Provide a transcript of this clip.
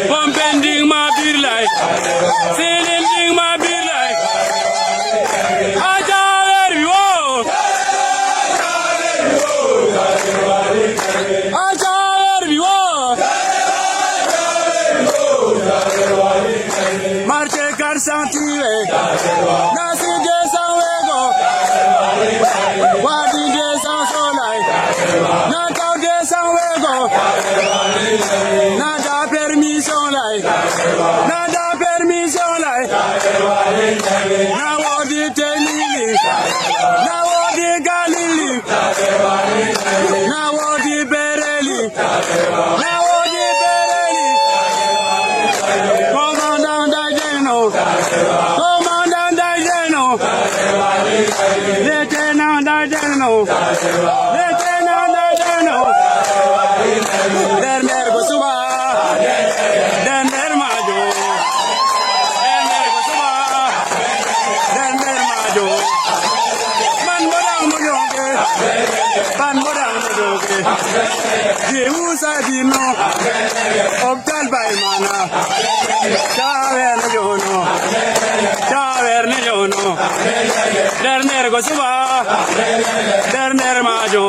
Pumping my beer like, singing my beer like. I tell you, I tell you, marche car sentire, nasi de san wego, wadi de san solai, nata de san wego, nada permission lai, nada permission lai, na wadi tenili, na wadi galili, na wadi bereli, na wadi bereli, commandant Dajeno, commandant Dajeno, lieutenant Dajeno, lieutenant Dajeno, dernier Gosuba, dernier Majo, dernier Gosuba, dernier Majo, man bodang mojoge, man bodang mojoge, Jehusa dino, optal bay mana, chaver ne jono, dernier Gosuba, dernier Majo.